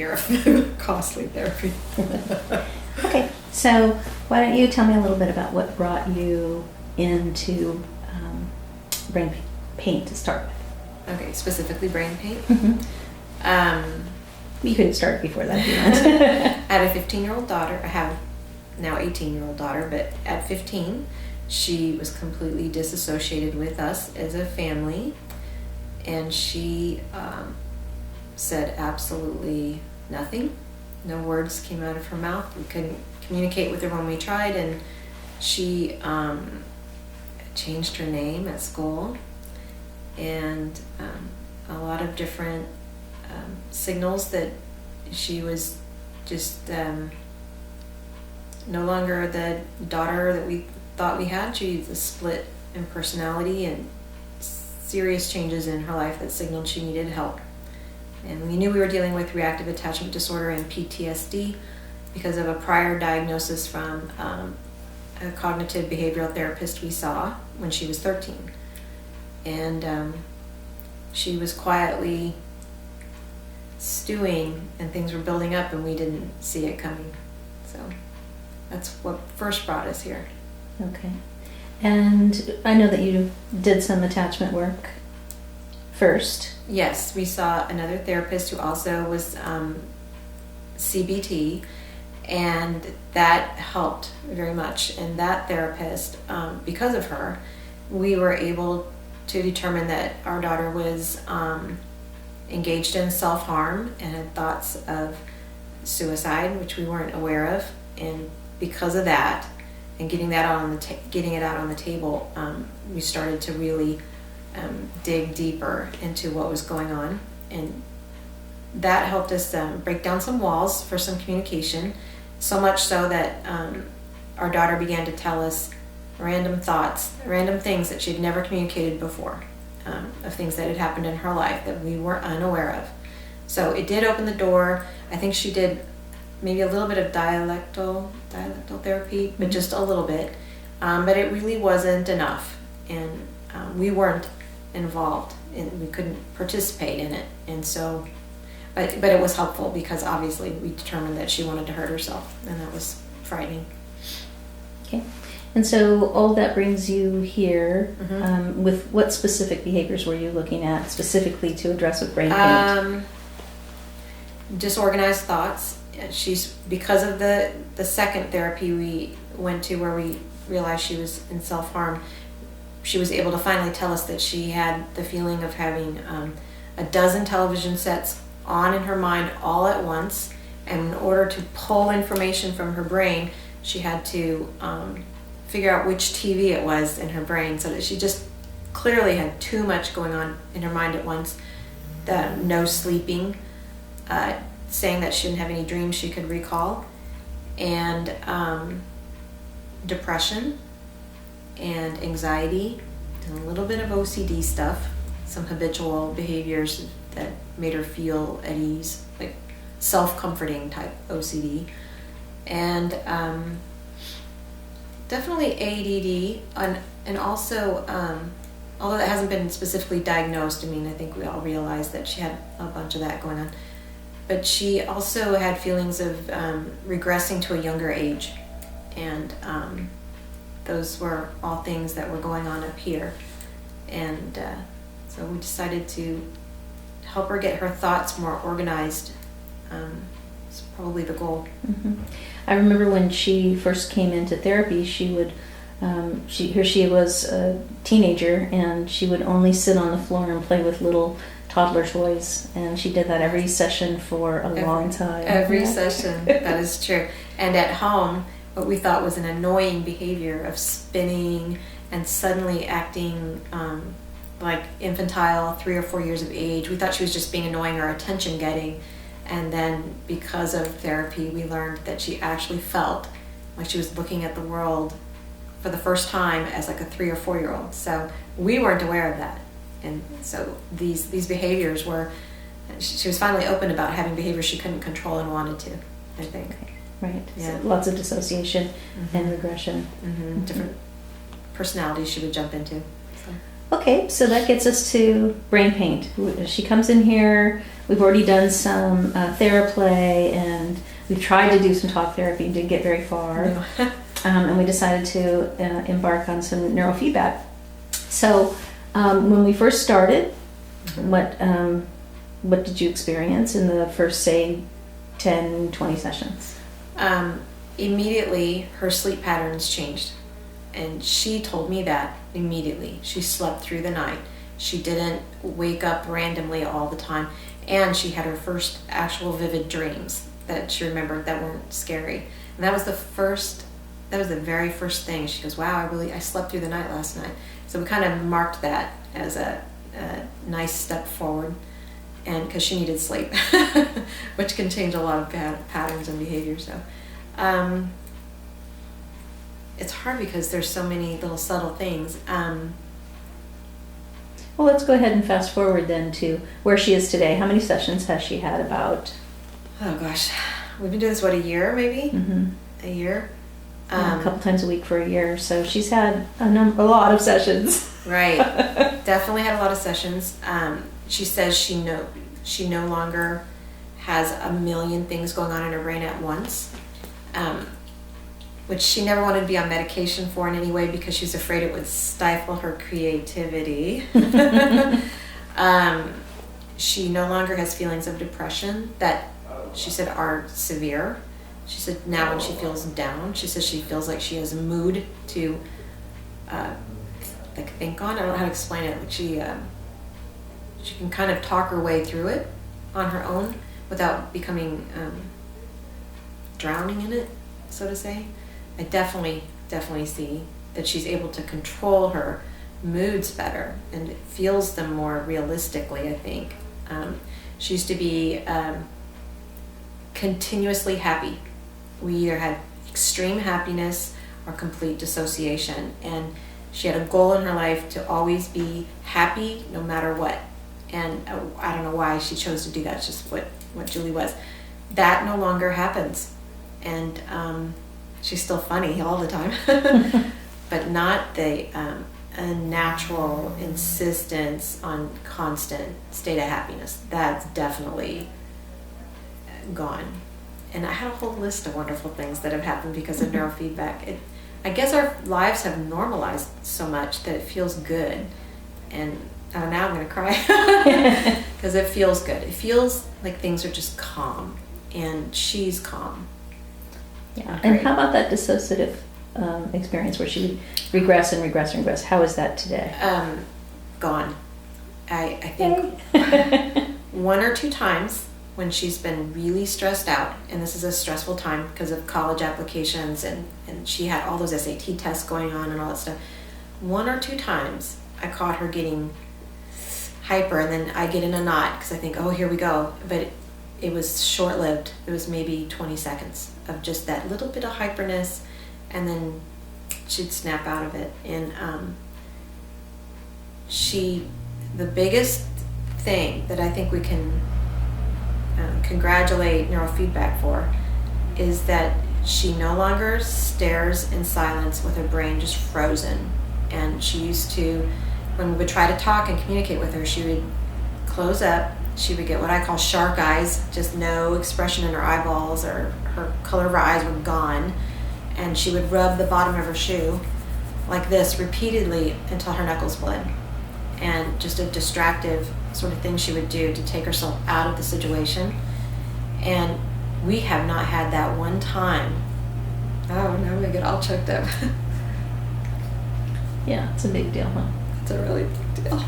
year of costly therapy. Okay, so why don't you tell me a little bit about what brought you into BrainPaint to start with? Okay, specifically BrainPaint. Mm-hmm. You could start before that if you want. I had a 15-year-old daughter. I have now 18-year-old daughter, but at 15, she was completely disassociated with us as a family, and she said absolutely nothing. No words came out of her mouth. We couldn't communicate with her when we tried, and she changed her name at school, and a lot of different signals that she was just no longer the daughter that we thought we had. She's a split in personality and serious changes in her life that signaled she needed help. And we knew we were dealing with reactive attachment disorder and PTSD because of a prior diagnosis from a cognitive behavioral therapist we saw when she was 13. And she was quietly stewing and things were building up and we didn't see it coming. So that's what first brought us here. Okay. And I know that you did some attachment work first. Yes, we saw another therapist who also was CBT, and that helped very much. And that therapist, because of her, we were able to determine that our daughter was engaged in self-harm and had thoughts of suicide, which we weren't aware of. And because of that, and getting that getting it out on the table, we started to really dig deeper into what was going on, and that helped us break down some walls for some communication. So much so that our daughter began to tell us random thoughts, random things that she'd never communicated before, of things that had happened in her life that we were unaware of. So it did open the door. I think she did maybe a little bit of dialectal therapy, but just a little bit. But it really wasn't enough, and we weren't involved, and we couldn't participate in it. And so, but it was helpful because obviously we determined that she wanted to hurt herself, and that was frightening. Okay. And so all that brings you here. Mm-hmm. With what specific behaviors were you looking at specifically to address with BrainPaint? Disorganized thoughts. She's, because of the second therapy we went to where we realized she was in self-harm, she was able to finally tell us that she had the feeling of having a dozen television sets on in her mind all at once, and in order to pull information from her brain, she had to figure out which TV it was in her brain, so that she just clearly had too much going on in her mind at once. No sleeping, saying that she didn't have any dreams she could recall, and depression and anxiety, and a little bit of OCD stuff, some habitual behaviors that made her feel at ease, like self-comforting type OCD, and definitely ADD, and also, although that hasn't been specifically diagnosed, I mean, I think we all realize that she had a bunch of that going on. But she also had feelings of regressing to a younger age, and those were all things that were going on up here. And so we decided to help her get her thoughts more organized. It's probably the goal. Mm-hmm. I remember when she first came into therapy, she would, she was a teenager, and she would only sit on the floor and play with little toddler toys, and she did that every session for a long time. Every session, that is true. And at home, what we thought was an annoying behavior of spinning and suddenly acting like infantile, 3 or 4 years of age, we thought she was just being annoying or attention getting. And then because of therapy, we learned that she actually felt like she was looking at the world for the first time as like a 3 or 4 year old. So we weren't aware of that. And so these behaviors were, she was finally open about having behaviors she couldn't control and wanted to, I think. Right. Yeah. So lots of dissociation Mm-hmm. and regression. Mm-hmm. Mm-hmm. Different personalities she would jump into. So. Okay, so that gets us to BrainPaint. She comes in here we've already done some TheraPlay, and we've tried to do some talk therapy and didn't get very far. No. And we decided to embark on some neurofeedback. So when we first started, what did you experience in the first, say, 10, 20 sessions? Immediately, her sleep patterns changed. And she told me that immediately. She slept through the night. She didn't wake up randomly all the time. And she had her first actual vivid dreams that she remembered that weren't scary. And that was the very first thing. She goes, wow, I slept through the night last night. So we kind of marked that as a nice step forward. And because she needed sleep, which can change a lot of patterns and behaviors. So it's hard because there's so many little subtle things. Well, let's go ahead and fast forward then to where she is today. How many sessions has she had about? Oh gosh, we've been doing this, a year maybe? Mm-hmm. A year? A couple times a week for a year. So she's had a lot of sessions. Right. Definitely had a lot of sessions. She says she no longer has a million things going on in her brain at once, which she never wanted to be on medication for in any way because she's afraid it would stifle her creativity. She no longer has feelings of depression that she said are severe. She said now when she feels down, she says she feels like she has a mood to think on. I don't know how to explain it. Like she can kind of talk her way through it on her own without becoming drowning in it, so to say. I definitely see that she's able to control her moods better and feels them more realistically, I think. She used to be continuously happy. We either had extreme happiness or complete dissociation, and she had a goal in her life to always be happy no matter what. And I don't know why she chose to do that. It's just what Julie was. That no longer happens. And she's still funny all the time. But not the a natural insistence on constant state of happiness. That's definitely gone. And I had a whole list of wonderful things that have happened because of neurofeedback. I guess our lives have normalized so much that it feels good. And now I'm going to cry because it feels good. It feels like things are just calm, and she's calm. Yeah. And how about that dissociative experience where she would regress and regress and regress? How is that today? Gone. I think one or two times when she's been really stressed out, and this is a stressful time because of college applications, and she had all those SAT tests going on and all that stuff. One or two times I caught her getting hyper, and then I get in a knot because I think, oh, here we go. But it was short-lived. It was maybe 20 seconds of just that little bit of hyperness, and then she'd snap out of it. And the biggest thing that I think we can congratulate neurofeedback for is that she no longer stares in silence with her brain just frozen. And she used to, when we would try to talk and communicate with her, she would close up. She would get what I call shark eyes, just no expression in her eyeballs, or her color of her eyes were gone. And she would rub the bottom of her shoe like this repeatedly until her knuckles bled. And just a distractive sort of thing she would do to take herself out of the situation. And we have not had that one time. Oh, now I'm gonna get all choked up. Yeah, it's a big deal, huh? It's a really big deal.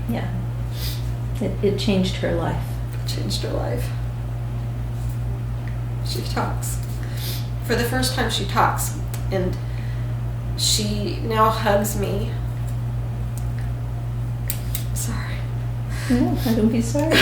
Yeah. It changed her life. It changed her life. She talks. For the first time she talks. And she now hugs me. Sorry. No, I don't be sorry.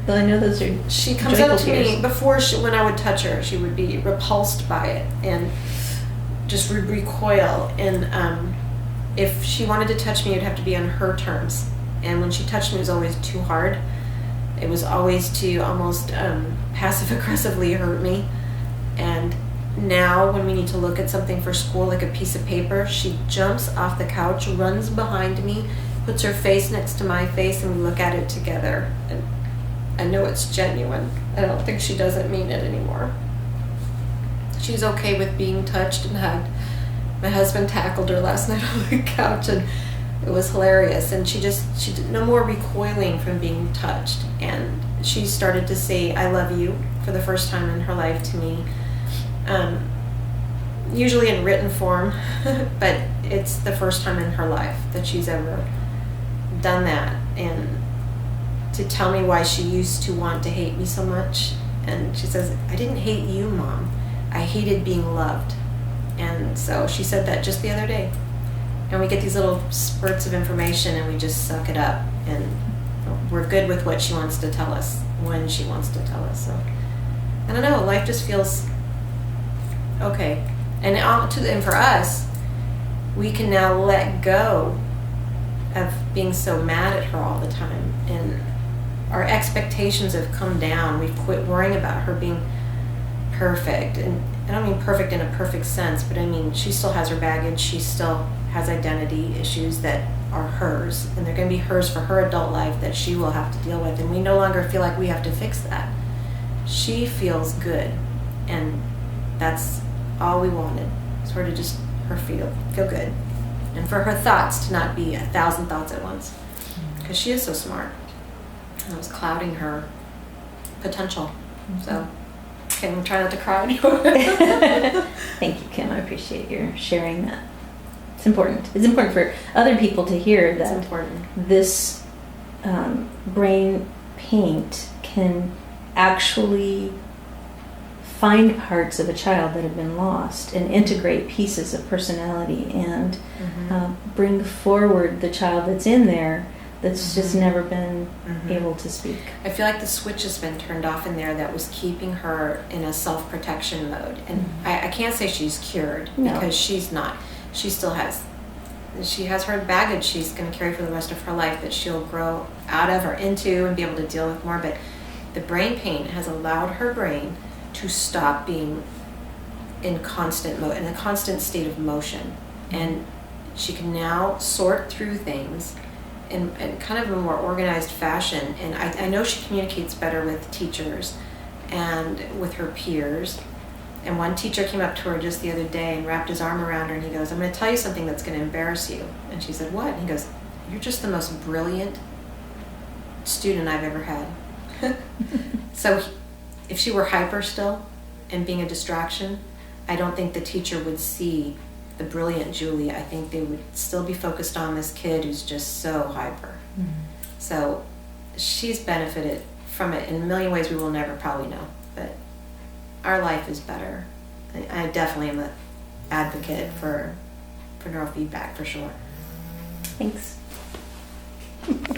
Well, I know those are she comes up to tears. me before when I would touch her, she would be repulsed by it and just would recoil. And if she wanted to touch me, it would have to be on her terms. And when she touched me, it was always too hard. It was always to almost passive-aggressively hurt me. And now when we need to look at something for school, like a piece of paper, she jumps off the couch, runs behind me, puts her face next to my face and we look at it together. And I know it's genuine. I don't think she doesn't mean it anymore. She's okay with being touched and hugged. My husband tackled her last night on the couch and it was hilarious. And she did no more recoiling from being touched. And she started to say, I love you, for the first time in her life to me. Usually in written form, but it's the first time in her life that she's ever done that. And to tell me why she used to want to hate me so much. And she says, I didn't hate you, Mom. I hated being loved. And so she said that just the other day. And we get these little spurts of information and we just suck it up. And we're good with what she wants to tell us when she wants to tell us. So I don't know, life just feels okay. And for us, we can now let go of being so mad at her all the time. And our expectations have come down. We've quit worrying about her being perfect. And I don't mean perfect in a perfect sense, but I mean she still has her baggage. She still has identity issues that are hers. And they're going to be hers for her adult life that she will have to deal with. And we no longer feel like we have to fix that. She feels good. And that's all we wanted. Sort of just her feel good. And for her thoughts to not be 1,000 thoughts at once. Because she is so smart. And it was clouding her potential. So, Kim, try not to cry anymore. Thank you, Kim. I appreciate your sharing that. It's important. It's important for other people to hear that it's important. This brain paint can actually find parts of a child that have been lost and integrate pieces of personality and bring forward the child that's in there that's just never been able to speak. I feel like the switch has been turned off in there that was keeping her in a self-protection mode. And I can't say she's cured because she's not. She still has her baggage she's going to carry for the rest of her life that she'll grow out of or into and be able to deal with more. But the brain paint has allowed her brain to stop being in constant mode, in a constant state of motion. And she can now sort through things in kind of a more organized fashion. And I know she communicates better with teachers and with her peers. And one teacher came up to her just the other day and wrapped his arm around her and he goes, I'm going to tell you something that's going to embarrass you. And she said, what? And he goes, you're just the most brilliant student I've ever had. So if she were hyper still and being a distraction, I don't think the teacher would see the brilliant Julie. I think they would still be focused on this kid who's just so hyper. So she's benefited from it in a million ways we will never probably know. But our life is better. I definitely am an advocate for neurofeedback for sure. Thanks.